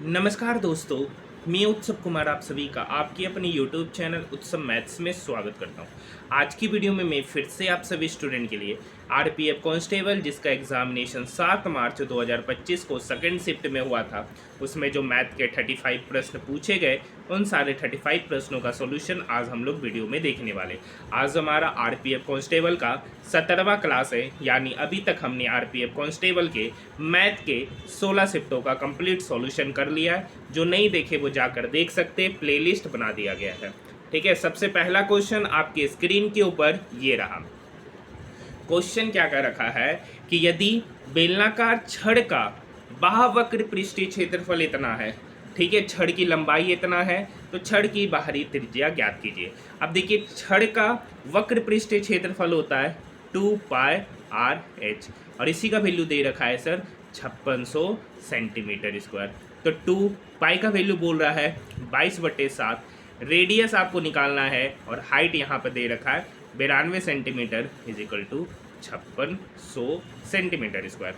नमस्कार दोस्तों, मैं उत्सव कुमार आप सभी का आपके अपने YouTube चैनल उत्सव मैथ्स में स्वागत करता हूं। आज की वीडियो में मैं फिर से आप सभी स्टूडेंट के लिए आरपीएफ कांस्टेबल जिसका एग्जामिनेशन 7 मार्च 2025 को सेकंड शिफ्ट में हुआ था, उसमें जो मैथ के 35 प्रश्न पूछे गए उन सारे 35 प्रश्नों का सॉल्यूशन आज हम लोग वीडियो में देखने वाले। आज हमारा आरपीएफ कांस्टेबल का 17वां क्लास है, यानी अभी तक हमने आरपीएफ कांस्टेबल के मैथ के 16 शिफ्टों का कंप्लीट सॉल्यूशन कर लिया है। जो नहीं देखे वो जाकर देख सकते हैं, प्लेलिस्ट बना दिया गया है। ठीक है, सबसे पहला क्वेश्चन आपके स्क्रीन के ऊपर ये रहा। क्वेश्चन क्या कर रखा है कि यदि बेलनाकार छड़ का बाह्यवक्र पृष्ठीय क्षेत्रफल इतना है, ठीक है, छड़ की लंबाई इतना है, तो छड़ की बाहरी त्रिज्या ज्ञात कीजिए। अब देखिए, छड़ का वक्र पृष्ठीय क्षेत्रफल होता है 2πr/h और इसी का वैल्यू दे रखा है सर 5600 सेंटीमीटर स्क्वायर। तो 2 पाई का वैल्यू बोल रहा है 22/7, रेडियस आपको निकालना है और हाइट यहाँ पर दे रखा है 92 centimetre is equal to 5600 centimetre square.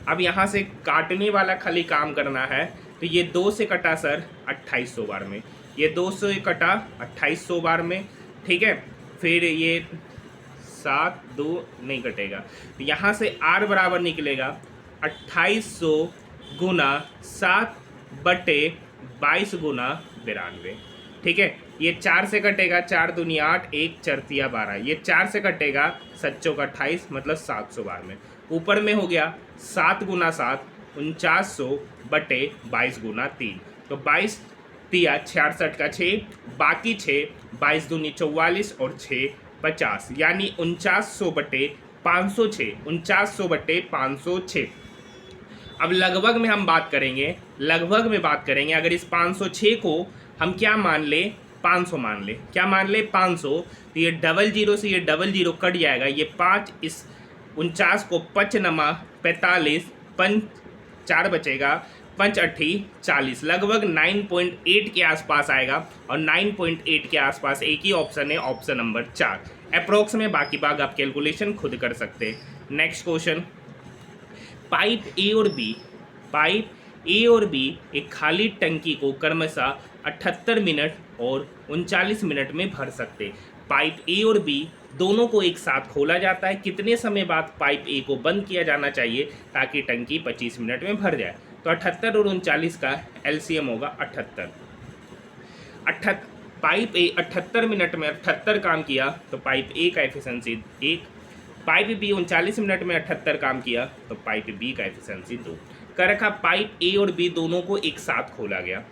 अब यहाँ से काटने वाला खाली काम करना है, तो ये 2 से कटा सर 2800 बार में, ये 2 से कटा 2800 बार में, ठीक है। फिर ये 7 2 नहीं कटेगा, तो यहाँ से r बराबर निकलेगा 2800 गुना 7/22 गुना 92, ठीक है। ये 4 से कटेगा, 4 दूनी 8, 1 4 12, ये 4 से कटेगा 7 चौक 28 मतलब 700 बार में। ऊपर में हो गया 7 गुना 7 4900/22 गुना 3, तो 22 तिया 66 का 6, बाकी 6 22 दूनी 44 और 6 50, यानी 4900/506, 4900/506। अब लगभग में हम बात करेंगे, लगभग में बात करेंगे, अगर इस 506 को हम क्या मान ले, 500 मान ले, क्या मान ले 500, तो ये 00 से ये 00 कट जाएगा, ये 5 इस 49 को 5 नमा 45, 5 4 बचेगा, 5 8 40, लगभग 9.8 के आसपास आएगा। और 9.8 के आसपास एक ही ऑप्शन है, ऑप्शन नंबर 4 अप्रोक्स में, बाकी भाग आप कैलकुलेशन खुद कर सकते हैं। नेक्स्ट क्वेश्चन, पाइप ए और बी एक खाली टंकी को क्रमशः 78 मिनट और 39 मिनट में भर सकते। पाइप ए और बी दोनों को एक साथ खोला जाता है, कितने समय बाद पाइप ए को बंद किया जाना चाहिए ताकि टंकी 25 मिनट में भर जाए। तो 78 और 39 का एलसीएम होगा 78। पाइप ए 78 मिनट में 78 काम किया तो पाइप ए का एफिशिएंसी 1, पाइप बी 39 मिनट में 78 काम किया तो पाइप बी का एफिशिएंसी 2 कर रखा। पाइप ए और बी दोनों को एक साथ खोला गया,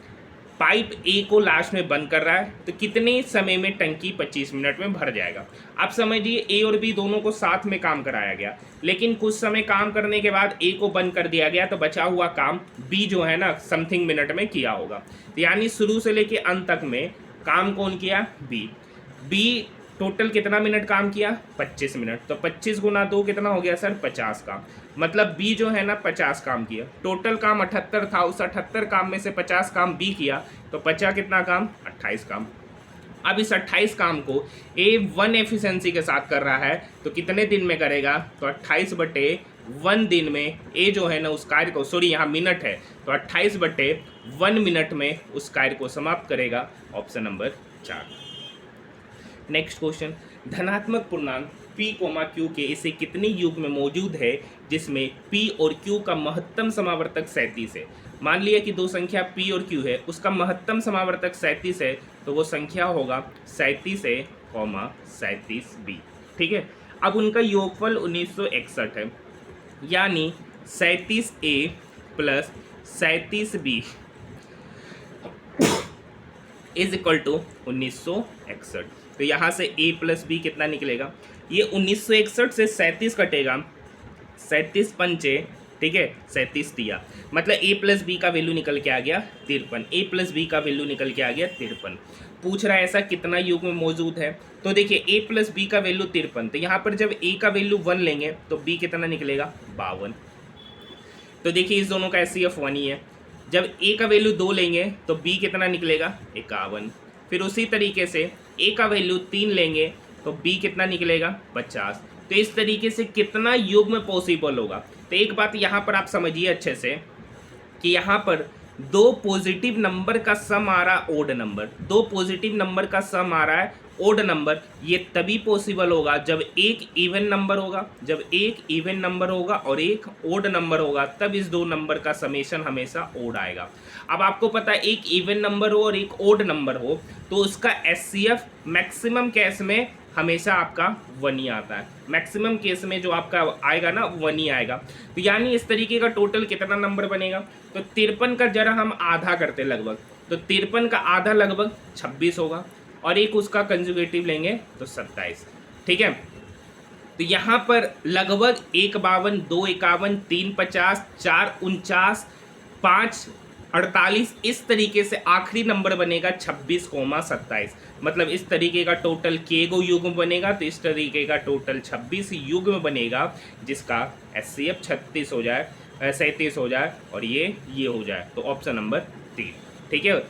पाइप ए को लास्ट में बंद कर रहा है, तो कितने समय में टंकी 25 मिनट में भर जाएगा। आप समझिए ए और बी दोनों को साथ में काम कराया गया, लेकिन कुछ समय काम करने के बाद ए को बंद कर दिया गया, तो बचा हुआ काम बी जो है ना समथिंग मिनट में किया होगा। तो यानी शुरू से लेके अंत तक में काम कौन किया, बी टोटल कितना मिनट काम किया, 25 मिनट। तो 25 गुना 2 कितना हो गया सर 50 काम, मतलब बी जो है ना 50 काम किया। टोटल काम 78 था, उस 78 काम में से 50 काम बी किया, तो बचा कितना काम, 28 काम। अब इस 28 काम को ए 1 एफिशिएंसी के साथ कर रहा है, तो कितने दिन में करेगा, तो 28/1 दिन में ए जो है ना उस कार्य को, सॉरी यहाँ मिनट है, तो 28/1 मिनट में उस कार्य को समाप्त करेगा, ऑप्शन नंबर 4। नेक्स्ट क्वेश्चन, धनात्मक पूर्णांक p, q के इसे कितने युग में मौजूद है जिसमें p और q का महत्तम समावर्तक 37 है। मान लिया कि दो संख्या p और q है, उसका महत्तम समावर्तक 37 है, तो वो संख्या होगा 37 है, 37b, ठीक है। अब उनका योगफल 1961 है, यानी 37a plus 37b is equal to 1961। तो यहाँ से a प्लस बी कितना निकलेगा, ये 1961 से 37 कटेगा, 37 पंचे, ठीक है, 37 दिया, मतलब a प्लस बी का वैल्यू निकल के आ गया 53, a प्लस बी का वैल्यू निकल के आ गया 53। पूछ रहा है ऐसा कितना युग में मौजूद है, तो देखिए a प्लस बी का वैल्यू 53, तो यहाँ पर जब a का वैल्यू 1 लेंगे तो b कितना निकलेगा 52। तो देखिए इस दोनों का एचसीएफ 1 ही है। जब a का वैल्यू 2 लेंगे तो b कितना निकलेगा 51। फिर उसी तरीके से a का वैल्यू 3 लेंगे तो b कितना निकलेगा 50। तो इस तरीके से कितना युग्म पॉसिबल होगा। तो एक बात यहाँ पर आप समझिए अच्छे से कि यहाँ पर दो पॉजिटिव नंबर का सम आ रहा है ओड नंबर, दो पॉजिटिव नंबर का सम आ रहा है ओड नंबर, ये तभी पॉसिबल होगा जब एक इवन नंबर होगा, जब एक इवन नंबर होगा और एक ओड नंबर होगा, तब इस दो नंबर का समेशन हमेशा ओड आएगा। अब आपको पता है एक इवन नंबर हो और एक ओड नंबर हो तो उसका एचसीएफ मैक्सिमम केस में हमेशा आपका 1 ही आता है, मैक्सिमम केस में जो आपका आएगा ना 1 ही आएगा। तो यानी इस तरीके का टोटल कितना नंबर बनेगा, तो 53 का जरा हम आधा करते लगभग, तो 53 का आधा लगभग 26 होगा और एक उसका कंजुगेटिव लेंगे तो 27। ठीक है, तो यहाँ पर लगभग 1 52, 2 51, 3 50, 4 49, 5 48, इस तरीके से आखिरी नंबर बनेगा 26,27। मतलब इस तरीके का टोटल के गो युग्म बनेगा, तो इस तरीके का टोटल 26 युग्म बनेगा जिसका एचसीएफ 36 हो जाए, 37 हो जाए और ये हो जाए, तो ऑप्शन नंबर 3। ठीक है,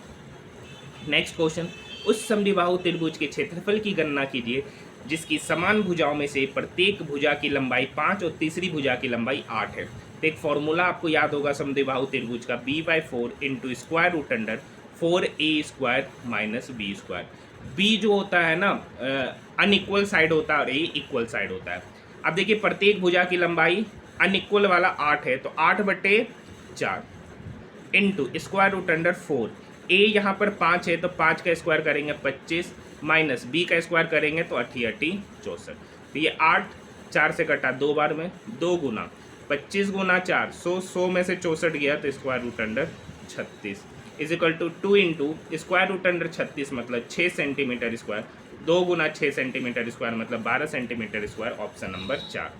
नेक्स्ट क्वेश्चन, उस समद्विबाहु त्रिभुज के क्षेत्रफल की गणना कीजिए जिसकी समान भुजाओं में से प्रत्येक भुजा की लंबाई 5 और तीसरी भुजा की लंबाई 8 है। तो एक फॉर्मूला आपको याद होगा समद्विबाहु त्रिभुज का, b/4 into square root under 4a² minus b²। b जो होता है ना अनइक्वल साइड होता है और a इक्वल साइड होता है। अब देखिए प्रत्येक भुजा की लंबाई अनइक्वल वाला 8 है, तो 8/4 into square root under 4, a यहाँ पर 5 है तो 5 का स्क्वायर करेंगे 25 माइनस b का स्क्वायर करेंगे तो 8 64। तो ये 8 4 से कटा 2 बार में, 2 गुना 25 गुना 4 100 में से 64 गया तो square root under 36 is equal to 2 into square root under 36 मतलब 6 सेंटीमीटर स्क्वायर, 2 गुना 6 सेंटीमीटर स्क्वायर मतलब 12 centimetre square, option number 4।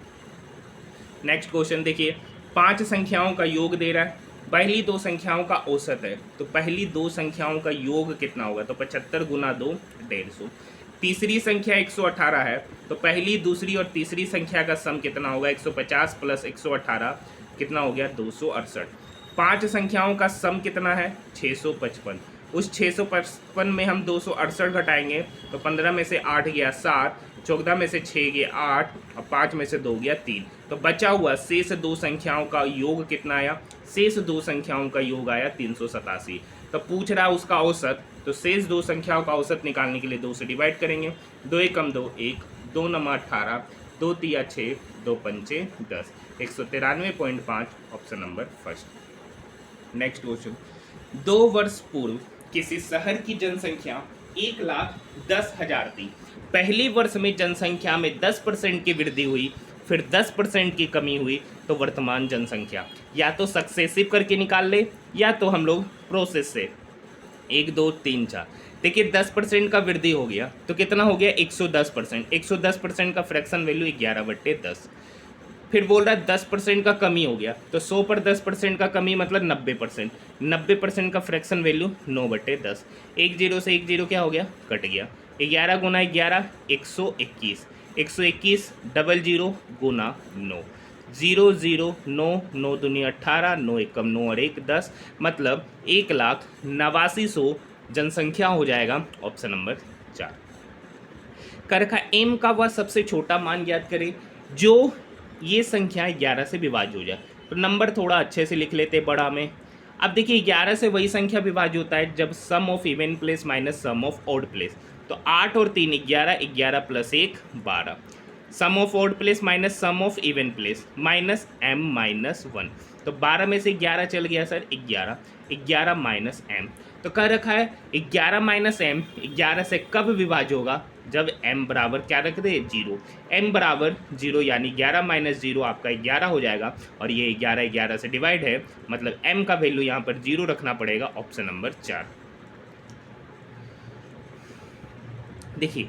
Next question देखिए, 5 संख्याओं का योग दे रहा है, पहली 2 संख्याओं का औसत है, तो पहली 2 संख्याओं का योग कितना होगा, तो 75 गुना 2 150। तीसरी संख्या 118 है, तो पहली दूसरी और तीसरी संख्या का सम कितना होगा, 150 प्लस 118 कितना हो गया 268। 5 संख्याओं का सम कितना है 655, उस 655 में हम 268 घटाएंगे तो 15 में से 8 गया 7, 14 में से 6 गया 8 और 5 में से 2 गया 3, तो बचा हुआ शेष 2 संख्याओं का योग कितना आया, शेष 2 संख्याओं का योग आया 387। तो पूछ रहा है उसका औसत, तो शेष 2 संख्याओं का औसत निकालने के लिए 2 से डिवाइड करेंगे, 2 एकम 2 1, 2 9 18, 2 तिया 6, 2 पंचे 10, 193.5, option number first. Next question, 2 वर्ष पूर्व किसी शहर की जनसंख्या 1,10,000 थी, पहले वर्ष में जनसंख्या में 10% की वृद्धि हुई, फिर 10% की कमी हुई, तो वर्तमान जनसंख्या या तो सक्सेसिव करके निकाल ले या तो हम लोग प्रोसेस से 1 2 3 4। देखिए 10% का वृद्धि हो गया तो कितना हो गया 110%, 110% का फ्रैक्शन वैल्यू 11/10। फिर बोल रहा है 10% का कमी हो गया, तो 100 पर 10% का कमी मतलब 90%, 90% का फ्रैक्शन वैल्यू 9/10। 1 0 से 1 0 क्या हो गया, कट गया, 11 गुना 11 121, 121 00 गुना 9, 0 0 9 9 दूनी 18, 9 एकम 9 और 1 10, मतलब 1,89,000 जनसंख्या हो जाएगा, ऑप्शन नंबर 4। कर रखा एम का वह सबसे छोटा मान ज्ञात करें जो ये संख्या 11 से विभाज्य हो जाए, तो नंबर थोड़ा अच्छे से लिख लेते बड़ा में। अब देखिए 11 से वही संख्या विभाज्य होता है जब sum of even place minus sum of odd place, तो 8 और 3 11, 11 plus 1 12, sum of odd place minus sum of even place minus m minus 1, तो 12 में से 11 चल गया सर 11, 11 माइनस m, तो कह रखा है 11 माइनस m 11 से कब विभाज्य होगा, जब m बराबर क्या रख दे 0, m बराबर 0 यानी 11 माइनस 0 आपका 11 हो जाएगा, और ये 11 11 से डिवाइड है मतलब m का वैल्यू यहाँ पर 0 रखना पड़ेगा, ऑप्शन नंबर 4। देखिए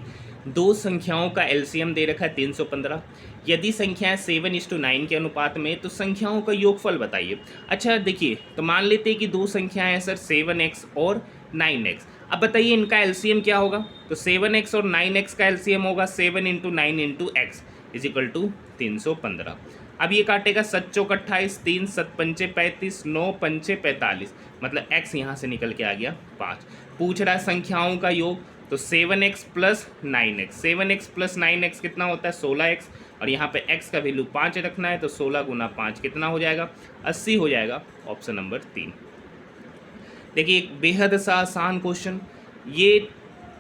2 संख्याओं का एलसीएम दे रखा है 315, यदि संख्याएं 7:9 के अनुपात में तो संख्याओं का योगफल बताइए। अच्छा देखिए, तो मान लेते हैं कि 2 संख्याएं हैं सर 7x और 9x, अब बताइए इनका एलसीएम क्या होगा, तो 7x और 9x का एलसीएम होगा 7 × 9 × x इज इक्वल टू 315। अब ये काटेगा 7 चौक 28, 3 7 पंचे 35, 9 पंचे 45, मतलब x यहाँ से निकल के आ गया 5। पूछ रहा है संख्याओं का योग, तो 7x plus 9x, 7x plus 9x कितना होता है 16x, और यहाँ पे x का वैल्यू 5 रखना है, तो 16 गुना 5 कितना हो जाएगा, 80 हो जाएगा। Option number 3। देखिए एक बेहद सा आसान क्वेश्चन, ये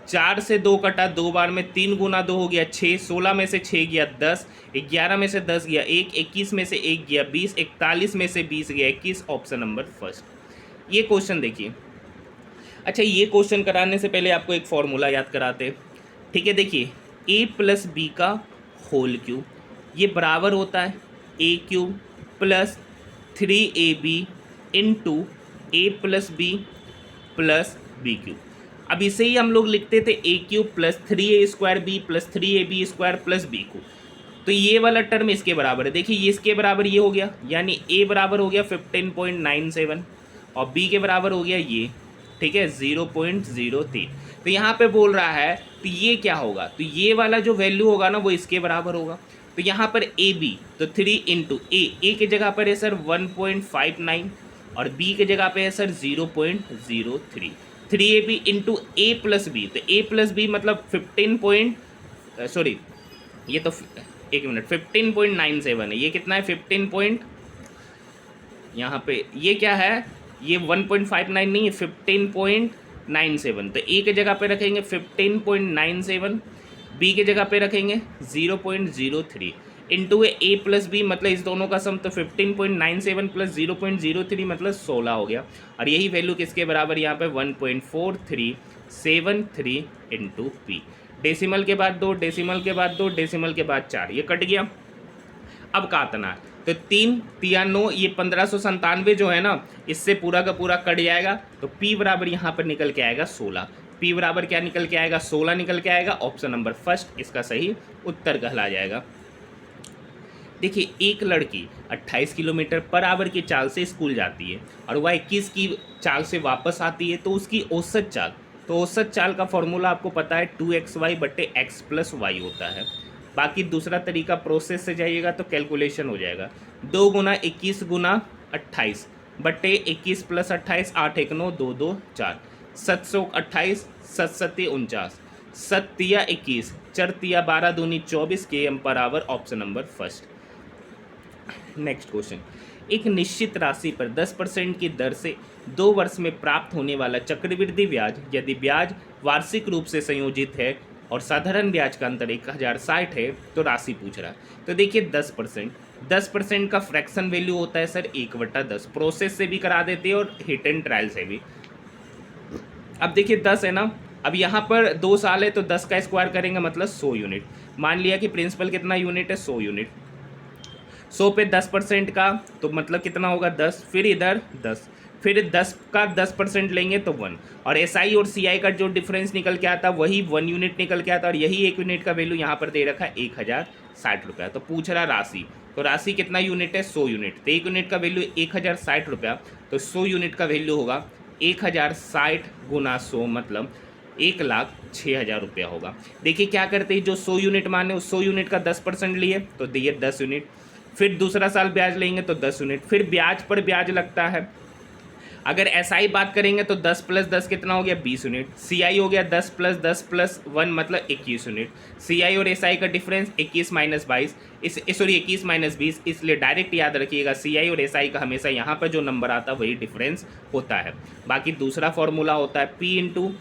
4 से 2 कटा 2 बार में, 3 गुना 2 हो गया 6, 16 में से 6 गया 10, 11 में से 10 गया 1, 21 में से 1 गया 20, 41 में से 20 गया 21। Option number first. ये क्वेश्चन देखिए। अच्छा, ये क्वेश्चन कराने से पहले आपको एक फॉर्मूला याद कराते हैं, ठीक है। देखिए a प्लस बी का होल क्यूब, ये बराबर होता है A cube plus 3ab into A plus B plus B cube. अब इसे ही हम लोग लिखते थे A cube plus 3a square B plus 3ab square plus B cube. तो ये वाला टर्म इसके बराबर है। देखिए ये इसके बराबर ये हो गया, यानी a बराबर हो गया 15.97 और b के बराबर हो गया ये, ठीक है, 0.03। तो यहाँ पे बोल रहा है तो ये क्या होगा, तो ये वाला जो वैल्यू होगा ना वो इसके बराबर होगा। तो यहाँ पर ए बी, तो 3 इंटू ए की जगह पर है सर 1.59 और बी के जगह पे है sir 0.03। 3ab into A plus B, तो ए प्लस बी मतलब 15.97 है। ये कितना है 15 यहाँ पे ये क्या है, ये 1.59 नहीं है 15.97। तो ए के जगह पे रखेंगे 15.97, बी के जगह पे रखेंगे 0.03 इंटू ए प्लस बी मतलब इस दोनों का सम, तो 15.97 प्लस 0.03 मतलब 16 हो गया। और यही वैल्यू किसके बराबर यहाँ पे 1.4373 इंटू पी। डेसिमल के बाद 2, डेसिमल के बाद 2, डेसिमल के बाद 4, ये कट गया। अब काटना है तो 3 तिया 9, ये 1597 जो है ना, इससे पूरा का पूरा कट जाएगा। तो P बराबर यहाँ पर निकल के आएगा 16। P बराबर क्या निकल के आएगा, 16 निकल के आएगा। ऑप्शन नंबर फर्स्ट इसका सही उत्तर कहला जाएगा। देखिए एक लड़की 28 किलोमीटर पर आवर की चाल से स्कूल जाती है और वह 21 की चाल से वापस आती है, तो उसकी औसत चाल, तो औसत चाल का फॉर्मूला आपको पता है 2xy बटे x प्लस वाई होता है। बाकी दूसरा तरीका प्रोसेस से जाइएगा तो कैलकुलेशन हो जाएगा, 2 गुना 21 गुना 28 बटे 21 प्लस 28, 8 1 9 2 2 4, 728, 7 7 49, 7 तिया 21, 4 तिया 12 दूनी 24 km per hour. Option number first. Next question, एक निश्चित राशि पर 10% की दर से 2 वर्ष में प्राप्त होने वाला चक्रवृद्धि ब्याज, यदि ब्याज वार्षिक रूप से संयोजित है और साधारण ब्याज का अंतर 1060 है, तो राशि पूछ रहा है। तो देखिए 10% का फ्रैक्शन वैल्यू होता है सर 1/10। प्रोसेस से भी करा देते हैं और हिट एंड ट्रायल से भी। अब देखिए 10 है ना, अब यहाँ पर 2 साल है तो 10 का स्क्वायर करेंगे मतलब 100 यूनिट। मान लिया कि प्रिंसिपल कितना यूनिट है, 100 यूनिट। 100 पे 10% का तो मतलब कितना होगा 10, फिर इधर 10, फिर 10 का 10% लेंगे तो 1, और SI और CI का जो डिफरेंस निकल के आता वही 1 यूनिट निकल के आता, और यही 1 यूनिट का वैल्यू यहाँ पर दे रखा है 1060 रुपया। तो पूछ रहा राशि, तो राशि कितना यूनिट है, 100 यूनिट। तो 1 यूनिट का वैल्यू 1060 रुपया, तो 100 यूनिट का वैल्यू होगा 1060 गुना 100 मतलब 1,06,000 रुपया होगा। देखिए क्या करते हैं, जो 100 यूनिट माने उस 100 यूनिट का 10% लिए तो दिए 10 यूनिट, फिर दूसरा साल ब्याज लेंगे तो 10 यूनिट, फिर ब्याज पर ब्याज लगता है। अगर SI बात करेंगे तो 10 + 10 कितना हो गया 20 यूनिट, CI हो गया 10 + 10 + 1 मतलब 21 यूनिट। CI और SI का डिफरेंस 21 - 22 21 - 20, इसलिए डायरेक्ट याद रखिएगा CI और SI का हमेशा यहाँ पर जो नंबर आता है वही डिफरेंस होता है। बाकी दूसरा फॉर्मूला होता है P ×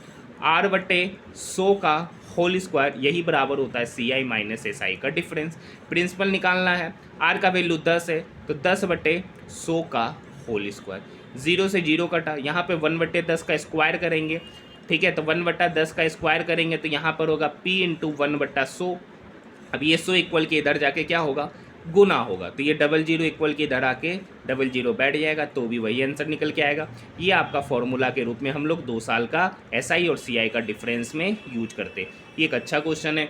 R/100 का होल स्क्वायर, यही बराबर होता है CI - SI का डिफरेंस। प्रिंसिपल निकालना है, R का वैल्यू 10 है तो 10/100 का होल स्क्वायर, 0 से 0 कटा, यहाँ पे 1/10 का स्क्वायर करेंगे, ठीक है। तो 1/10 का स्क्वायर करेंगे तो यहाँ पर होगा P × 1/100। अब ये 100 इक्वल के इधर जाके क्या होगा, गुना होगा, तो ये 00 इक्वल के इधर आके 00 बैठ जाएगा, तो भी वही आंसर निकल के आएगा। ये आपका फॉर्मूला के रूप में हम लोग 2 साल का SI और CI का डिफरेंस में यूज करते। ये एक अच्छा क्वेश्चन है।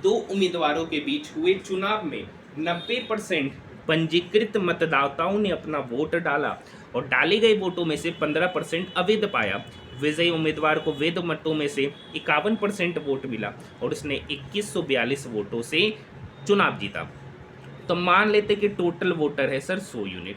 2 उम्मीदवारों के बीच हुए चुनाव में 90% पंजीकृत मतदाताओं ने अपना वोट डाला और डाले गए वोटों में से 15% अवैध पाया। विजयी उम्मीदवार को वैध मतों में से 51% वोट मिला और उसने 2142 वोटों से चुनाव जीता। तो मान लेते कि टोटल वोटर है सर 100 यूनिट,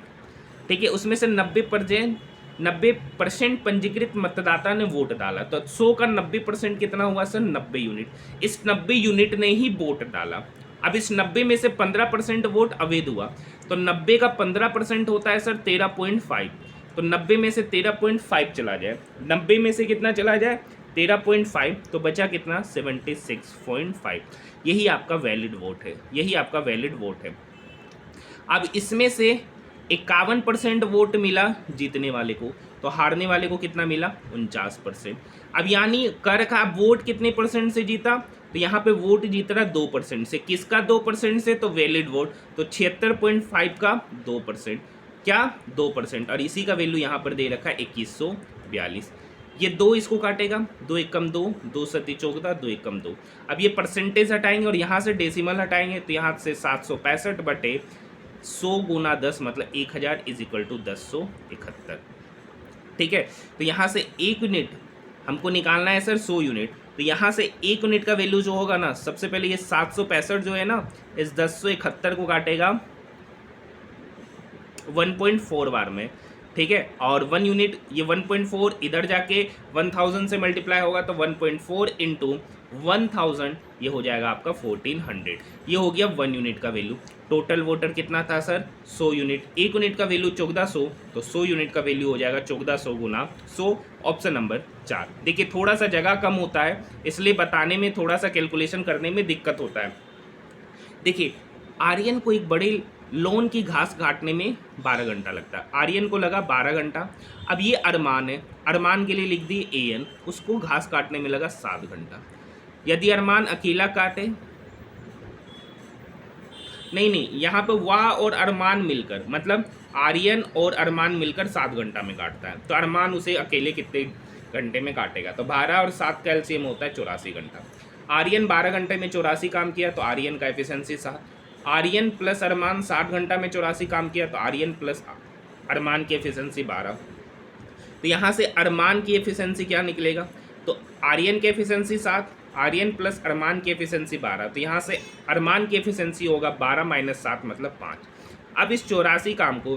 ठीक है, उसमें से 90% पंजीकृत मतदाता ने वोट डाला, तो 100 का 90% कितना हुआ सर 90 यूनिट। इस 90 यूनिट ने ही वोट डाला। अब इस 90 में से 15% वोट अवैध हुआ, तो 90 का 15% होता है सर 13.5, तो 90 में से 13.5 चला जाए, 90 में से कितना चला जाए 13.5, तो बचा कितना 76.5। यही आपका वैलिड वोट है, यही आपका वैलिड वोट है। अब इसमें से 51% वोट मिला जीतने वाले को, तो हारने वाले को कितना मिला 49%। अब यानी कर का वोट कितने परसेंट से जीता, तो यहाँ पे वोट जीत रहा 2% से, किसका 2% से, तो वैलिड वोट, तो 76.5 का 2%, क्या 2%, और इसी का वैल्यू यहाँ पर दे रखा है 2142। ये 2 इसको काटेगा, 2 एकम 2, 2 सती 14, 2 एकम 2। अब ये परसेंटेज हटाएंगे और यहाँ से डेसिमल हटाएंगे, तो यहाँ से 765 बटे 100 गुना 10 मतलब 1000 इज इक्वल टू 1071। ठीक है, तो यहाँ से 1 यूनिट हमको निकालना है सर 100 यूनिट, तो यहाँ से 1 यूनिट का वैल्यू जो होगा ना, सबसे पहले ये 765 जो है ना, इस 1071 को काटेगा 1.4 बार में। ठीक है, और 1 यूनिट ये 1.4 इधर जाके 1000 से मल्टीप्लाई होगा, तो 1.4 इंटू 1000 ये हो जाएगा आपका 1400। ये हो गया 1 यूनिट का वैल्यू। टोटल वोटर कितना था सर 100 यूनिट, 1 यूनिट का वैल्यू 1400, तो 100 यूनिट का वैल्यू हो जाएगा 1400 गुना 100, ऑप्शन नंबर 4। देखिए थोड़ा सा जगह कम होता है, इसलिए बताने में थोड़ा सा कैलकुलेशन करने में दिक्कत होता है। देखिए आर्यन को एक बड़े लोन की घास काटने में 12 घंटा लगता है, आर्यन को लगा 12 घंटा। अब ये अरमान है, अरमान के लिए लिख दिए एन, उसको घास काटने में लगा 7 घंटा। यदि अरमान अकेला काटे, नहीं, यहाँ पे वाह और अरमान मिलकर, मतलब आर्यन और अरमान मिलकर 7 घंटा में काटता है, तो अरमान उसे अकेले कितने घंटे में काटेगा, तो 12 और 7 का एलसीएम होता है 84 घंटा। आर्यन 12 घंटे में 84 काम किया, तो आर्यन का एफिशिएंसी 7। आर्यन प्लस अरमान 60 घंटा में 84 काम किया, तो आर्यन प्लस अरमान की एफिशिएंसी 12। तो यहाँ से अरमान की एफिशिएंसी क्या निकलेगा, तो आर्यन की एफिशिएंसी 7, आर्यन प्लस अरमान की एफिशिएंसी 12, तो यहाँ से अरमान की एफिशिएंसी होगा 12 माइनस 7 मतलब 5। अब इस 84 काम को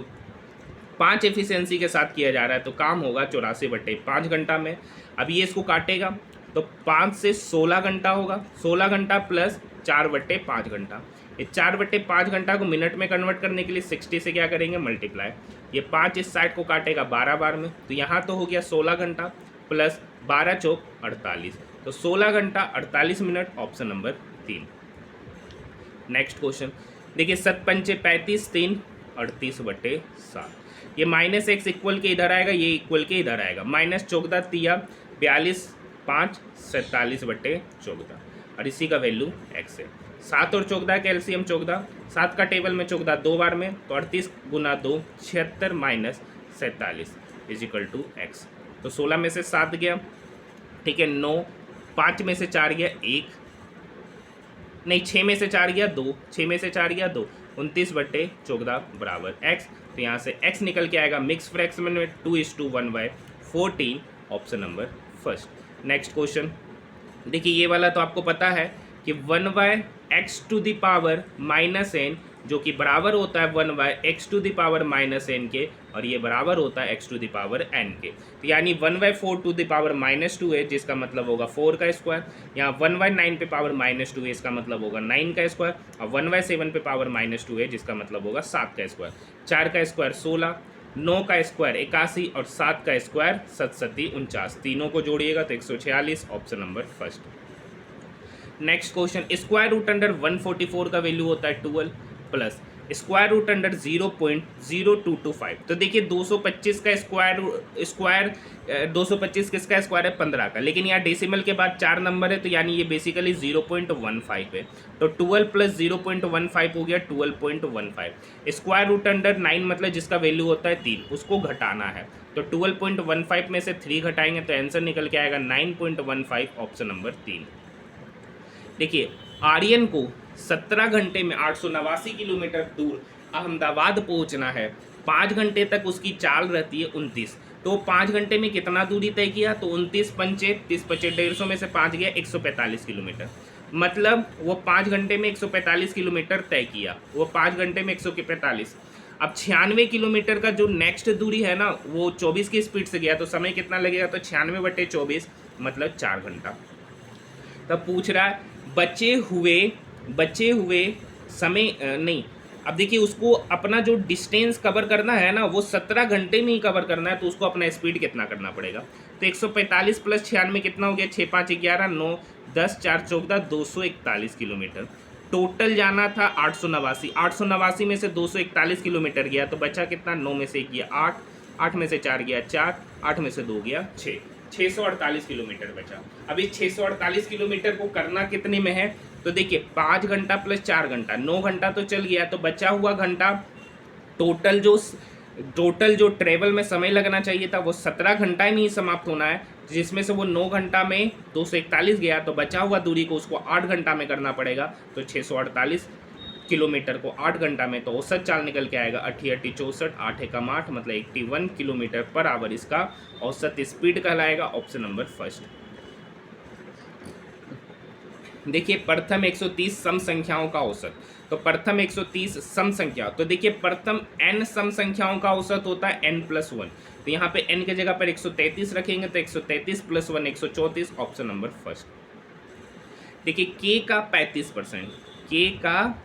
5 एफिशिएंसी के साथ किया जा रहा है, तो काम होगा 84/5 घंटा में। अब ये इसको काटेगा, तो 5 से 16 घंटा होगा, 16 घंटा प्लस 4/5 घंटा। ये 4/5 घंटा को मिनट में कन्वर्ट करने के लिए 60 से क्या करेंगे मल्टीप्लाई, ये 5 इस साइड को काटेगा 12 बार में, तो यहाँ तो हो गया 16 घंटा प्लस 12 चौक 48, तो 16 घंटा 48 minute, option number 3। Next question देखिए 7 पंचे 35, 3 38/7। ये माइनस एक्स इक्वल के इधर आएगा, ये इक्वल के इधर आएगा, माइनस 14 तिया 42, 5 47/14, और इसी का वैल्यू एक्स है। 7 और 14 का एलसीएम 14, 7 का टेबल में 14 2 बार में, तो 38 गुना 2 76 minus 47 is equal to X. तो 16 में से 7 गया, ठीक है 9, 5 में से 4 गया 1, नहीं 6 में से 4 गया 2, 6 में से 4 गया 2, 29/14 बराबर x। तो यहाँ से x निकल के आएगा मिक्स फ्रैक्शन में 2:1/14, option number first. Next question देखिए ये वाला तो आपको पता है कि 1/x⁻n जो कि बराबर होता है 1/x⁻n के, और ये बराबर होता है x⁻n के। तो यानी 1/4⁻2 है, जिसका मतलब होगा 4 का स्क्वायर। यहाँ 1/9 है, इसका मतलब होगा 9 का स्क्वायर, और 1/7 है, जिसका मतलब होगा 7 का स्क्वायर। 4 का स्क्वायर 16, 9 का स्क्वायर 81, और 7 का स्क्वायर 7×7 = 49। तीनों को जोड़िएगा तो 146, option number first. Next question square root under 144 का वैल्यू होता है 12 प्लस स्क्वायर रूट अंडर 0.0225। तो देखिए 225 का स्क्वायर 225 किसका स्क्वायर है 15 का, लेकिन यहाँ डेसिमल के बाद 4 नंबर है, तो यानी ये बेसिकली 0.15 है। तो 12 प्लस 0.15 हो गया 12.15। स्क्वायर रूट अंडर 9 मतलब जिसका वैल्यू होता है 3, उसको घटाना है, तो 12.15 में से 3 घटाएंगे तो आंसर निकल के आएगा 9.15, ऑप्शन नंबर 3। देखिए आर्यन को 17 घंटे में 889 किलोमीटर दूर अहमदाबाद पहुंचना है, 5 घंटे तक उसकी चाल रहती है 29। तो 5 घंटे में कितना दूरी तय किया, तो 29 पंचे 30 पचे 150 में से 5 गया 145 किलोमीटर। मतलब वो 5 घंटे में 145 किलोमीटर तय किया, वो 5 घंटे में 145। अब 96 किलोमीटर का जो नेक्स्ट दूरी है ना, वो 24 की स्पीड से गया, तो समय कितना लगेगा, तो 96/24 मतलब 4 घंटा। तब पूछ रहा है बचे हुए बचे हुए समय नहीं, अब देखिए उसको अपना जो डिस्टेंस कवर करना है ना वो 17 घंटे में ही कवर करना है, तो उसको अपना स्पीड कितना करना पड़ेगा। तो 145 प्लस 96 कितना हो गया, 6 5 11 9 10 4 14 241 किलोमीटर। टोटल जाना था 889, 889 में से 241 किलोमीटर गया तो बचा कितना, 9 में से 1 गया 8, 8 में से 4 गया 4, 8 में से 2 गया 6, 648 किलोमीटर बचा। अब इस 648 किलोमीटर को करना कितने में है, तो देखिए 5 घंटा प्लस 4 घंटा, 9 घंटा तो चल गया, तो बचा हुआ घंटा टोटल जो ट्रेवल में समय लगना चाहिए था वो 17 घंटा में ही समाप्त होना है, जिसमें से वो 9 घंटा में 241 गया, तो बचा हुआ दूरी को उसको 8 घंटा में करना पड़ेगा। तो 648 किलोमीटर को 8 घंटा में, तो औसत चाल निकल के आएगा 88 64, 8 एकम 8 मतलब 81 किलोमीटर पर आवर इसका औसत स्पीड कहलाएगा। Option number first. देखिए प्रथम 130 सम संख्याओं का औसत, तो प्रथम 130 सम संख्या, तो देखिए प्रथम n सम संख्याओं का औसत होता है n+1, तो यहाँ पे n की जगह पर 133 रखेंगे तो 133 + 1 134, ऑप्शन नंबर फर्स्ट। देखिए k का 35%, k का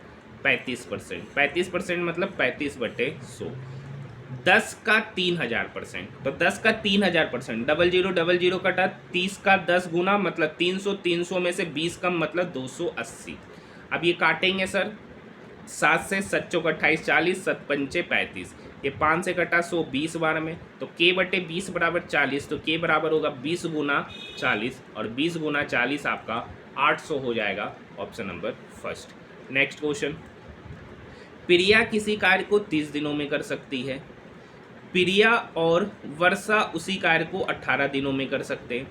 35%, 35% मतलब 35/100, 10 का 3000%, तो 10 का 3000%, 0000 कटा, 30 का 10 गुना मतलब 300, 300 में से 20 कम मतलब 280। अब ये काटेंगे सर, 7 से 7 चौक 28 40, 7 पंचे 35, ये 5 से कटा 100 20 बार में, तो k/20 बराबर 40, तो k बराबर होगा 20 गुना 40, और 20 गुना 40 आपका 800 हो जाएगा। Option number first. Next question, Priya किसी कार्य को 30 दिनों में कर सकती है, प्रिया और वर्षा उसी कार्य को 18 दिनों में कर सकते हैं,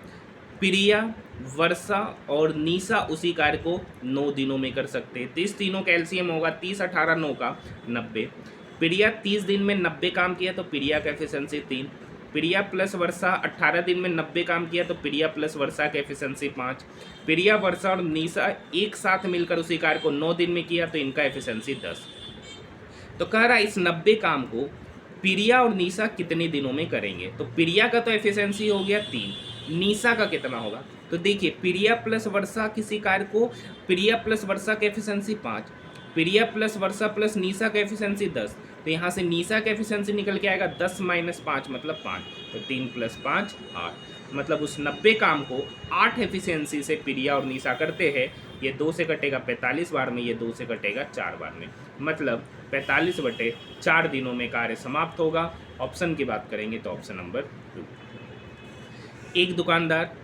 प्रिया वर्षा और निशा उसी कार्य को 9 दिनों में कर सकते हैं। 30 तीनों का एलसीएम होगा 30 18 9 का 90। प्रिया 30 दिन में 90 काम किया तो प्रिया का एफिशिएंसी 3, प्रिया प्लस वर्षा 18 दिन में 90 काम किया तो प्रिया प्लस वर्षा का एफिशिएंसी 5, प्रिया वर्षा और निशा एक साथ मिलकर उसी कार्य को 9 दिन में किया तो इनका एफिशिएंसी 10। तो कह रहा है इस 90 काम को प्रिया और निशा कितने दिनों में करेंगे, तो प्रिया का तो एफिशिएंसी हो गया 3, निशा का कितना होगा, तो देखिए प्रिया प्लस वर्षा किसी कार्य को, प्रिया प्लस वर्षा का एफिशिएंसी 5, प्रिया प्लस वर्षा प्लस निशा का एफिशिएंसी 10, तो यहाँ से निशा का एफिशिएंसी निकल के आएगा 10 - 5 मतलब 5, तो 3 + 5 8, मतलब उस 90 काम को 8 एफिशिएंसी से प्रिया और निशा करते हैं। ये 2 से कटेगा 45 बार में, ये 2 से कटेगा 4 बार में, मतलब 45/4 दिनों में कार्य समाप्त होगा। ऑप्शन की बात करेंगे तो ऑप्शन नंबर 2। एक दुकानदार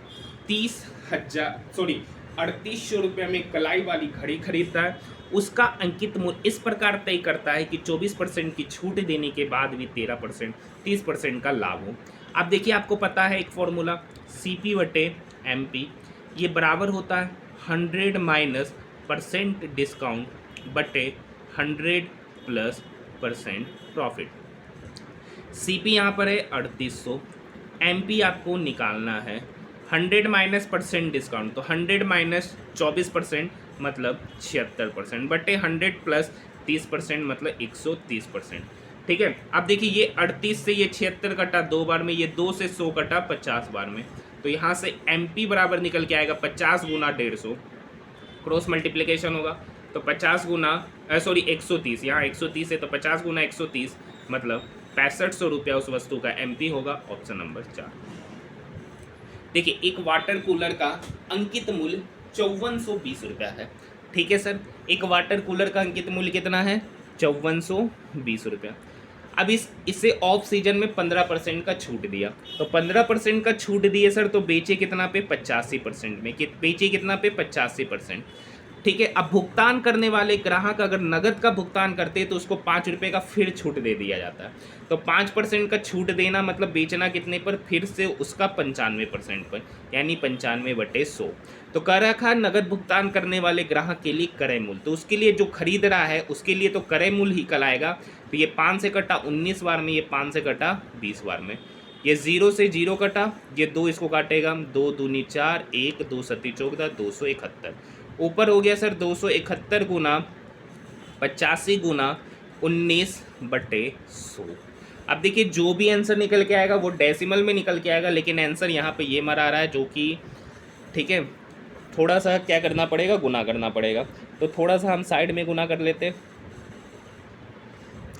3800 रुपये में कलाई वाली घड़ी खरीदता है, उसका अंकित मूल्य इस प्रकार तय करता है कि 24% की छूट देने के बाद भी 13% 30% का लाभ हो। अब देखिए आपको पता है एक फॉर्मूला CP/MP, ये बराबर होता है 100 माइनस % डिस्काउंट बटे 100 प्लस % प्रॉफिट। CP यहाँ पर है 3800, MP आपको निकालना है 100 माइनस % डिस्काउंट, तो 100 माइनस 24% मतलब 76% बटे 100 प्लस 30% मतलब 130%। ठीक है, अब देखिए ये 38 से ये 76 कटा 2 बार में, ये 2 से 100 कटा 50 बार में, तो यहाँ से MP बराबर निकल के आएगा 50 गुना 150, क्रॉस मल्टीप्लिकेशन होगा तो 50 गुना 130, यहाँ 130 है तो 50 गुना 130 मतलब 6500 रुपया उस वस्तु का MP होगा। Option number 4। देखिए एक वाटर कूलर का अंकित मूल्य 5420 रुपया है। ठीक है सर, एक वाटर कूलर का अंकित मूल्य कितना है, 5420 रुपया। अब इसे ऑफ सीजन में 15% का छूट दिया, तो 15% का छूट दिए सर, तो बेचे कितना पे 85% में, बेचे कितना पे 85%। ठीक है, अब भुगतान करने वाले ग्राहक अगर नगद का भुगतान करते हैं तो उसको 5 रुपये का फिर छूट दे दिया जाता है, तो 5% का छूट देना मतलब बेचना कितने पर, फिर से उसका 95% पर, यानी 95/100। तो कह रखा है नगद भुगतान करने वाले ग्राहक के लिए क्रय मूल्य, तो उसके लिए जो खरीद रहा है उसके लिए तो क्रय मूल्य ही कहलाएगा। तो ये 5 से कटा 19 बार में, ये 5 से कटा 20 बार में, ये 0 से 0 कटा, ये 2 इसको काटेगा, 2 दूनी 4, 1 2 सत्ती 14, 271। ऊपर हो गया सर 271 गुना 85 गुना 19/100। अब देखिए जो भी आंसर निकल के आएगा वो डेसिमल में निकल के आएगा, लेकिन आंसर यहाँ पे ये मरा रहा है जो कि ठीक है थोड़ा सा क्या करना पड़ेगा, गुना करना पड़ेगा। तो थोड़ा सा हम साइड में गुना कर लेते,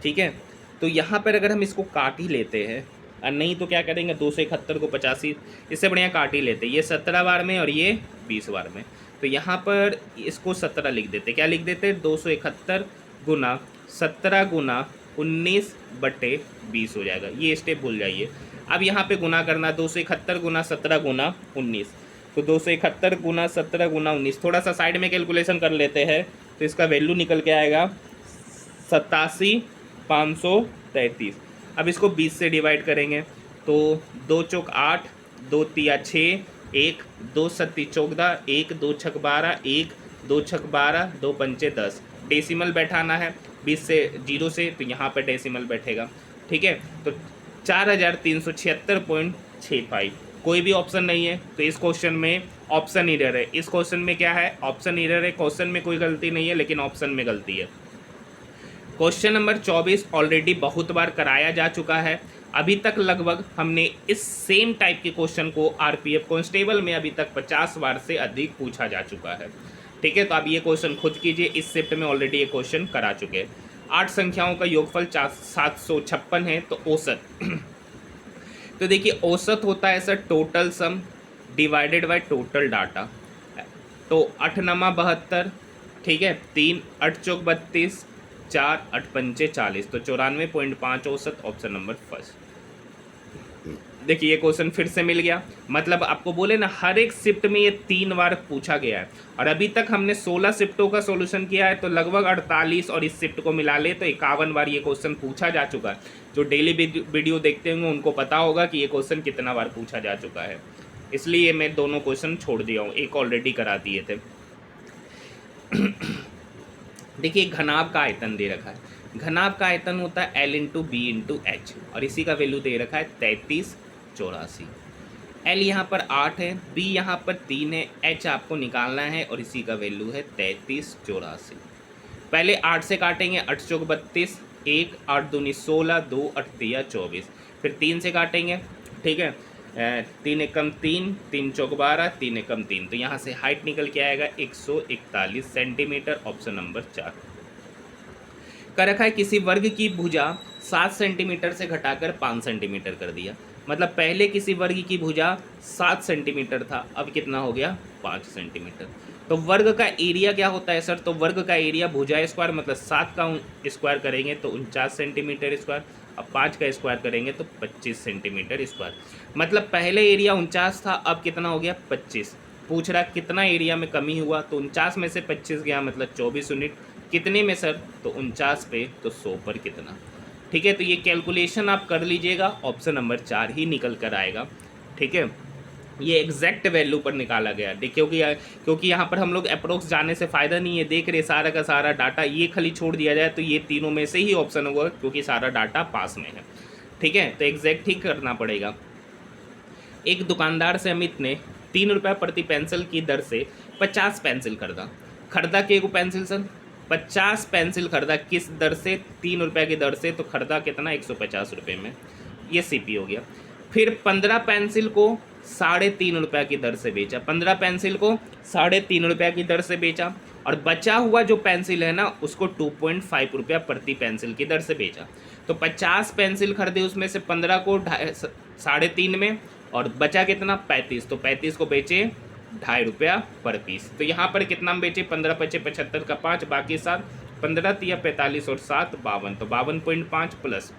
ठीक है। तो यहाँ पर अगर हम इसको काट ही लेते हैं, और नहीं तो क्या करेंगे 271 को 85, इससे बढ़िया काट ही लेते, ये 17 बार में और ये 20 बार में। तो यहाँ पर इसको 17 लिख देते, क्या लिख देते 271 गुना 17 गुना 19/20 हो जाएगा। ये स्टेप भूल जाइए। अब यहाँ पे गुना करना 271 गुना 17 गुना 19, तो 271 गुना 17 गुना 19, थोड़ा सा साइड में कैलकुलेशन कर लेते हैं तो इसका वैल्यू निकल के आएगा 87,533। अब इसको 20 से डिवाइड करेंगे तो 2 चौक 8, 2 तिया 6, 1 2 सत्ती 14, 1 2 छक 12, 1 2 छक 12, 2 पंचे 10। डेसिमल बैठाना है 20 से 0 से, तो यहाँ पर डेसिमल बैठेगा, ठीक है। तो 4376.65। कोई भी ऑप्शन नहीं है तो इस क्वेश्चन में ऑप्शन एरर है। इस क्वेश्चन में क्या है, ऑप्शन एरर है। क्वेश्चन में कोई गलती नहीं है लेकिन ऑप्शन में गलती है। क्वेश्चन नंबर 24 ऑलरेडी बहुत बार कराया जा चुका है। अभी तक लगभग हमने इस सेम टाइप के क्वेश्चन को आरपीएफ कांस्टेबल में अभी तक 50 बार से अधिक पूछा जा चुका है, ठीक है। तो अब ये क्वेश्चन खुद कीजिए, इस शिफ्ट में ऑलरेडी ये क्वेश्चन करा चुके हैं। 8 संख्याओं का योगफल 756 है, तो औसत तो देखिए औसत होता है sir total sum divided by total data. तो 8 नमा 72, ठीक है, 3 8 चौक 32, 4 8 पंचे 40, तो 94.5 औसत, ऑप्शन नंबर फर्स्ट। देखिए ये क्वेश्चन फिर से मिल गया, मतलब आपको बोले ना हर एक शिफ्ट में ये 3 बार पूछा गया है और अभी तक हमने 16 शिफ्टों का सॉल्यूशन किया है, तो लगभग 48 और इस शिफ्ट को मिला ले तो 51 बार ये क्वेश्चन पूछा जा चुका है। जो डेली वीडियो देखते होंगे उनको पता होगा कि ये क्वेश्चन कितना बार पूछा जा चुका है, इसलिए मैं दोनों क्वेश्चन छोड़ दिया हूँ, एक ऑलरेडी करा दिए थे। देखिए घनाभ का आयतन दे रखा है, घनाभ का आयतन होता है L into B into H, और इसी का वैल्यू दे रखा है 3384। L यहाँ पर 8 है, B यहाँ पर 3 है, H आपको निकालना है और इसी का वैल्यू है 3384। पहले 8 से काटेंगे, 8 चौक 32, 1 8 दूनी 16, 2 8 तिया 24, फिर 3 से काटेंगे, ठीक है, 3 एकम 3, 3 चौक 12, 3 एकम 3, तो यहाँ से हाइट निकल के आएगा 141 सेंटीमीटर, ऑप्शन नंबर 4। कर रखा है किसी वर्ग की भुजा 7 सेंटीमीटर से घटाकर 5 सेंटीमीटर कर दिया, मतलब पहले किसी वर्ग की भुजा 7 सेंटीमीटर था, अब कितना हो गया 5 सेंटीमीटर। तो वर्ग का एरिया क्या होता है सर, तो वर्ग का एरिया भुजा स्क्वायर, मतलब 7 का स्क्वायर करेंगे तो 49 सेंटीमीटर स्क्वायर, अब 5 का स्क्वायर करेंगे तो 25 सेंटीमीटर स्क्वायर। मतलब पहले एरिया 49 था, अब कितना हो गया 25। पूछ रहा कितना एरिया में कमी हुआ, तो 49 में से 25 गया, मतलब 24 यूनिट। कितने में सर, तो 49 पे, तो 100 पर कितना, ठीक है। तो ये कैलकुलेशन आप कर लीजिएगा, ऑप्शन नंबर 4 ही निकल कर आएगा, ठीक है। ये एग्जैक्ट वैल्यू पर निकाला गया, देखिए क्योंकि यहाँ पर हम लोग अप्रोक्स जाने से फ़ायदा नहीं है, देख रहे सारा का सारा डाटा, ये खाली छोड़ दिया जाए तो ये तीनों में से ही ऑप्शन होगा क्योंकि सारा डाटा पास में है, ठीक है। तो एग्जैक्ट ही करना पड़ेगा। एक दुकानदार से अमित ने 3 रुपये प्रति पेंसिल की दर से 50 पेंसिल खरीदा के पेंसिल सर 50 पेंसिल खरीदा, किस दर से, 3 रुपये की दर से, तो खरीदा कितना 150 रुपये में, ये सीपी हो गया। फिर 15 पेंसिल को 3.5 रुपये की दर से बेचा, 15 पेंसिल को 3.5 रुपये की दर से बेचा, और बचा हुआ जो पेंसिल है ना उसको 2.5 रुपया प्रति पेंसिल की दर से बेचा। तो 50 पेंसिल खरीदे, उसमें से 15 को 3.5 में, और बचा कितना 35, तो 35 को बेचे 2.5 रुपया पर पीस। तो यहाँ पर कितना में बेचे, 15 पचे 75 का 5, बाकी 7, 15 तिया 45 और 7 52, तो 52.5 प्लस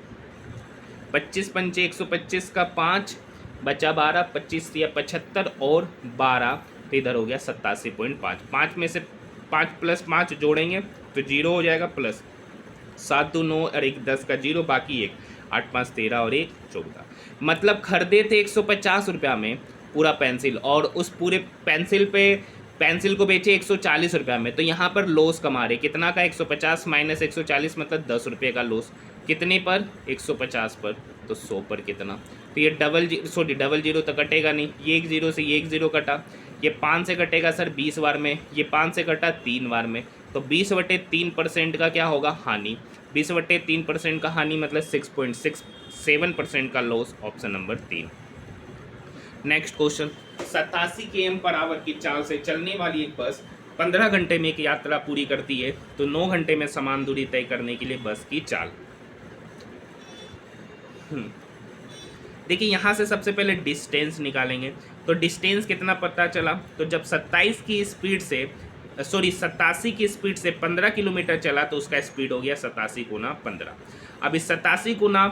25 पंचे 125 का 5, बचा 12, 25 तिया 75 और 12, तो इधर हो गया 87.5। 5 में से 5 प्लस 5 जोड़ेंगे तो 0 हो जाएगा, प्लस 7 2 9 और 1 10 का 0, बाकी 1 8 5 13 और 1 14। मतलब खरीदे थे 150 रुपया में पूरा पेंसिल, और उस पूरे पेंसिल को बेचे 140 रुपया में, तो यहाँ पर लॉस कमा रहे, कितना का 150 माइनस 140 मतलब 10 रुपये का लॉस। कितने पर, 150 पर, तो 100 पर कितना। तो ये डबल जीरो तो कटेगा नहीं, ये 1 0 से ये 1 0 कटा, ये 5 से कटेगा सर 20 बार में, ये 5 से कटा 3 बार में, तो 20/3% का क्या होगा, हानि। 20/3% का हानि मतलब 6.67% का loss, option number 3। Next question, 87 km/h की चाल से चलने वाली एक बस 15 घंटे में एक यात्रा पूरी करती है, तो 9 घंटे में समान दूरी तय करने के लिए बस की चाल। देखिए यहाँ से सबसे पहले डिस्टेंस निकालेंगे। तो डिस्टेंस कितना पता चला, तो जब 27 की स्पीड से 87 की स्पीड से 15 किलोमीटर चला तो उसका स्पीड हो गया 87 गुना 15। अब इस 87 गुना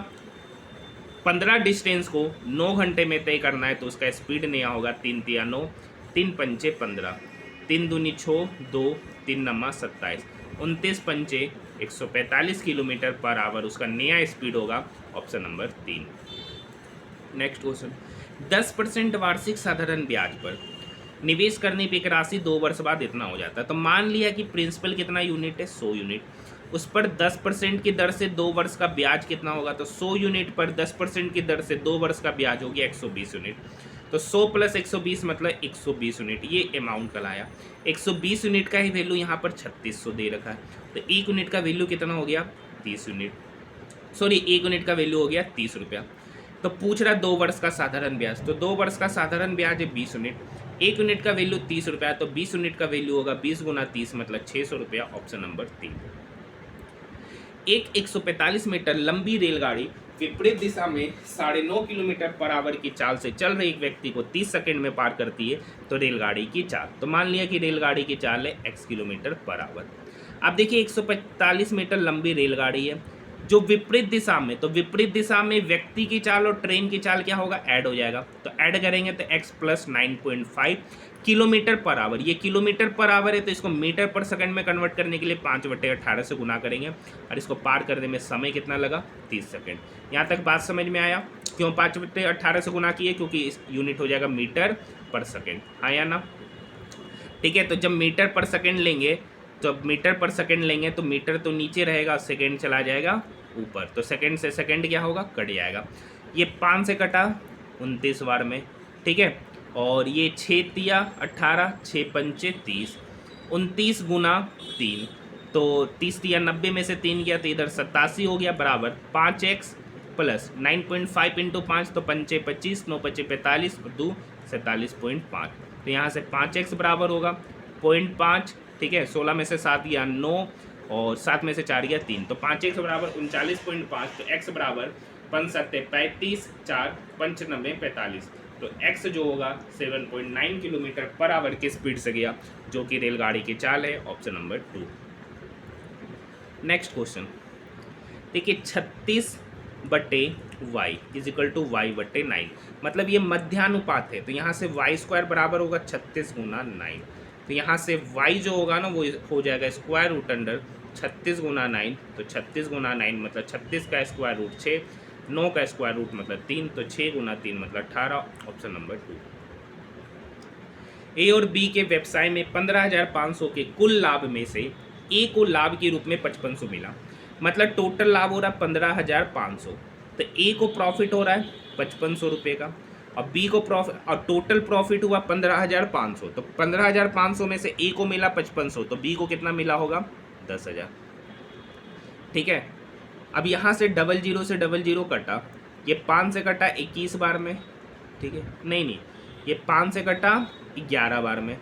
15 डिस्टेंस को 9 घंटे में तय करना है, तो उसका स्पीड नया होगा 3 तिया 9, 3 पंचे 15, 3 दूनी 6, 2, 3 नमा 27, 29 पंचे 145 किलोमीटर पर आवर उसका नया स्पीड होगा। Option number 3। नेक्स्ट क्वेश्चन, 10% वार्षिक साधारण ब्याज पर निवेश करने पर एक राशि 2 वर्ष बाद इतना हो जाता है। तो मान लिया कि प्रिंसिपल कितना यूनिट है, 100 यूनिट, उस पर 10% की दर से 2 वर्ष का ब्याज कितना होगा, तो 100 यूनिट पर 10% की दर से 2 वर्ष का ब्याज हो गया 120 यूनिट। तो 100 प्लस 120 मतलब 120 यूनिट, ये अमाउंट कहलाया। 120 यूनिट का ही वैल्यू यहाँ पर 3600 दे रखा है, तो 1 यूनिट का वैल्यू कितना हो गया 30 यूनिट, सॉरी 1 यूनिट का वैल्यू हो गया 30 रुपया। तो पूछ रहा 2 वर्ष का साधारण ब्याज, तो 2 वर्ष का साधारण ब्याज है 20 यूनिट, 1 यूनिट का वैल्यू 30 रुपया, तो 20 यूनिट का वैल्यू होगा 20 गुना 30 मतलब 600 रुपया। Option number 3। एक 145 मीटर लंबी रेलगाड़ी विपरीत दिशा में 9.5 किलोमीटर पर आवर की चाल से चल रहे एक व्यक्ति को 30 सेकंड में पार करती है, तो रेलगाड़ी की चाल। तो मान लिया कि रेलगाड़ी की चाल है x किलोमीटर पर आवर। अब देखिए 145 मीटर लंबी रेलगाड़ी है जो विपरीत दिशा में, तो विपरीत दिशा में व्यक्ति की चाल और ट्रेन की चाल क्या होगा, ऐड हो जाएगा। तो ऐड करेंगे तो x plus 9.5 kilometre per hour, ये किलोमीटर पर आवर है तो इसको मीटर पर सेकंड में कन्वर्ट करने के लिए 5/18 से गुना करेंगे, और इसको पार करने में समय कितना लगा 30 सेकंड। यहाँ तक बात समझ में आया, क्यों 5/18 से गुना किए, क्योंकि इस यूनिट हो जाएगा मीटर पर सेकंड, हाँ या ना। ठीक है, तो जब मीटर पर सेकंड लेंगे, तो मीटर पर सेकंड लेंगे तो मीटर तो नीचे रहेगा, सेकंड चला जाएगा ऊपर, तो सेकंड से सेकंड क्या होगा, कट जाएगा। ये 5 से कटा 29 बार में, ठीक है, और ये 6 तिया 18, 6 पंचे 30, 29 गुना 3, तो 30 तिया 90 में से 3 गया तो इधर 87 हो गया, बराबर 5x प्लस 9.5 इंटू 5 तो 5 25, 9 5 45 और 2 47.5, तो यहाँ से 5x बराबर होगा 0.5, ठीक है, 16 में से 7 गया 9 और 7 में से 4 गया 3, तो 5x बराबर 39.5, तो x बराबर 5 7 35, 4 95 45, तो x जो होगा 7.9 किलोमीटर पर आवर की स्पीड से गया, जो कि रेलगाड़ी की चाल है। Option number 2। नेक्स्ट क्वेश्चन देखिए, 36/y इजिकल टू y/9, मतलब ये मध्यानुपात है, तो यहाँ से y² बराबर होगा 36 गुना 9, तो यहाँ से y जो होगा ना वो हो जाएगा स्क्वायर रूट अंडर 36 गुना 9, तो 36 गुना 9 मतलब 36 का स्क्वायर रूट 6, 9 का स्क्वायर रूट मतलब 3, तो 6 गुना 3 मतलब 18। Option number 2। ए और बी के व्यवसाय में 15,500 के कुल लाभ में से ए को लाभ के रूप में 5500 मिला, मतलब टोटल लाभ हो रहा है 15,500, तो ए को प्रॉफिट हो रहा है 5500 रुपये का, और बी को प्रॉफिट, और टोटल प्रॉफिट हुआ 15,500, तो 15,500 में से ए को मिला 5500, तो बी को कितना मिला होगा 10,000। ठीक है, अब यहाँ से 00 से 00 कटा, ये 5 से कटा 21 बार में, ठीक है, नहीं ये 5 से कटा 11 बार में,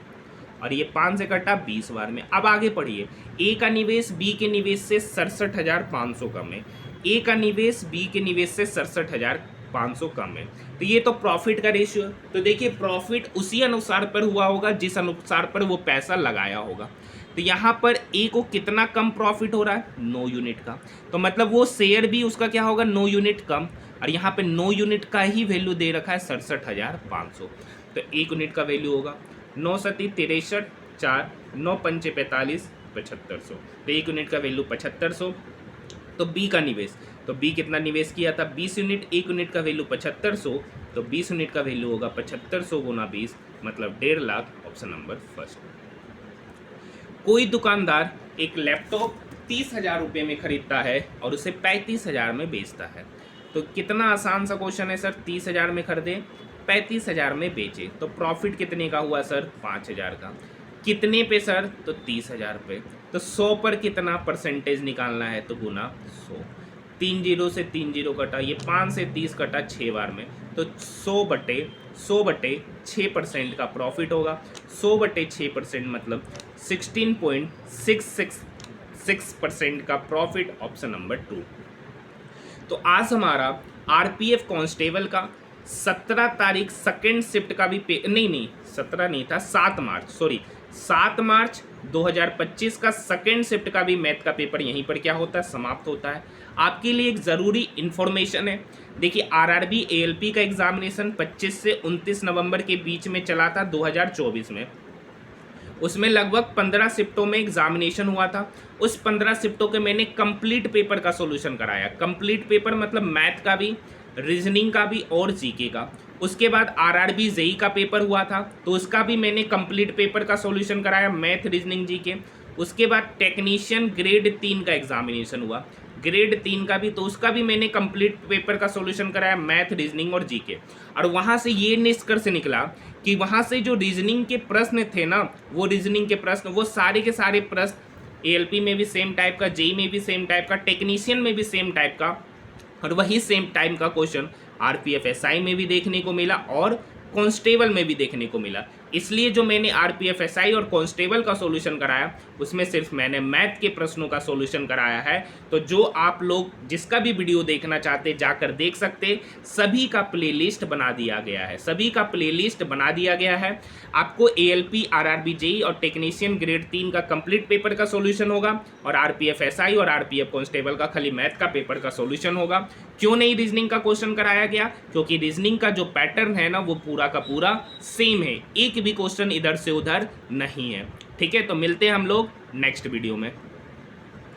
और ये 5 से कटा 20 बार में। अब आगे पढ़िए, ए का निवेश बी के निवेश से 67,500 कम है, ए का निवेश बी के निवेश से 67,500 कम है, तो ये तो प्रॉफिट का रेशियो है। तो देखिए प्रॉफिट उसी अनुसार पर हुआ होगा जिस अनुसार पर वो पैसा लगाया होगा, तो यहाँ पर ए को कितना कम प्रॉफिट हो रहा है 9 यूनिट का, तो मतलब वो शेयर भी उसका क्या होगा 9 यूनिट कम, और यहाँ पे 9 यूनिट का ही वैल्यू दे रखा है 67,500, तो 1 यूनिट का वैल्यू होगा 9 सती 63, 4 9 पंचे 45, 7500, तो 1 यूनिट का वैल्यू 7500। तो बी का निवेश, तो बी कितना निवेश किया था 20 यूनिट, 1 यूनिट का वैल्यू 7500, तो 20 यूनिट का वैल्यू होगा 7500 गुना 20 मतलब 1.5 लाख। Option number first. कोई दुकानदार एक लैपटॉप 30,000 रुपये में खरीदता है और उसे 35,000 में बेचता है, तो कितना आसान सा क्वेश्चन है सर, 30,000 में खरीदे 35,000 में बेचे, तो प्रॉफिट कितने का हुआ सर 5,000 का, कितने पे सर, तो 30,000 पे, तो 100 पर कितना परसेंटेज निकालना है, तो गुना 100, 3 0 से 3 0 कटा, ये 5 से 30 कटा 6 बार में, तो 100/100 100/6% का प्रॉफिट होगा। 100/6% मतलब 16.666% का प्रॉफिट, ऑप्शन नंबर 2। तो आज हमारा आरपीएफ कांस्टेबल का 17 तारीख सेकेंड शिफ्ट का भी नहीं 17 नहीं था, 7 मार्च, सॉरी 7 मार्च 2025 का सेकेंड शिफ्ट का भी मैथ का पेपर यहीं पर क्या होता है, समाप्त होता है। आपके लिए एक ज़रूरी इन्फॉर्मेशन है, देखिए आरआरबी एएलपी का एग्जामिनेशन 25 से 29 नवंबर के बीच में चला था 2024 में। उसमें लगभग 15 शिफ्टों में एग्जामिनेशन हुआ था। उस 15 शिफ्टों के मैंने कंप्लीट पेपर का सॉल्यूशन कराया। कंप्लीट पेपर मतलब मैथ का भी, रीजनिंग का भी और जीके का। उसके बाद आरआरबी जेई का पेपर हुआ था, तो उसका भी मैंने कंप्लीट पेपर का सॉल्यूशन कराया, मैथ, रीजनिंग, जीके। उसके बाद टेक्नीशियन ग्रेड 3 का एग्जामिनेशन हुआ, ग्रेड 3 का भी, तो उसका भी मैंने कंप्लीट पेपर का सॉल्यूशन कराया, मैथ, रीजनिंग और जीके। और वहाँ से ये निष्कर्ष निकला कि वहाँ से जो रीजनिंग के प्रश्न थे ना, वो रीजनिंग के प्रश्न, वो सारे के सारे प्रश्न एएलपी में भी सेम टाइप का, जेई में भी सेम टाइप का, टेक्नीशियन में भी सेम टाइप का, और वही सेम टाइप का क्वेश्चन आरपीएफ एसआई में भी देखने को मिला और कांस्टेबल में भी देखने को मिला। इसलिए जो मैंने आरपीएफ एसआई और कांस्टेबल का सॉल्यूशन कराया, उसमें सिर्फ मैंने मैथ के प्रश्नों का सॉल्यूशन कराया है। तो जो आप लोग जिसका भी वीडियो देखना चाहते जाकर देख सकते, सभी का प्लेलिस्ट बना दिया गया है, सभी का प्लेलिस्ट बना दिया गया है। आपको एएलपी, आरआरबी जेई और टेक्नीशियन ग्रेड 3 का कंप्लीट पेपर का सॉल्यूशन होगा, और आरपीएफ एसआई और आरपीएफ कांस्टेबल का खाली मैथ का पेपर का सॉल्यूशन होगा। क्यों नहीं रीजनिंग का क्वेश्चन कराया गया? क्योंकि रीजनिंग का जो पैटर्न है ना, वो पूरा का पूरा सेम है, एक भी क्वेश्चन इधर से उधर नहीं है। ठीक है, तो मिलते हैं हम लोग नेक्स्ट वीडियो में।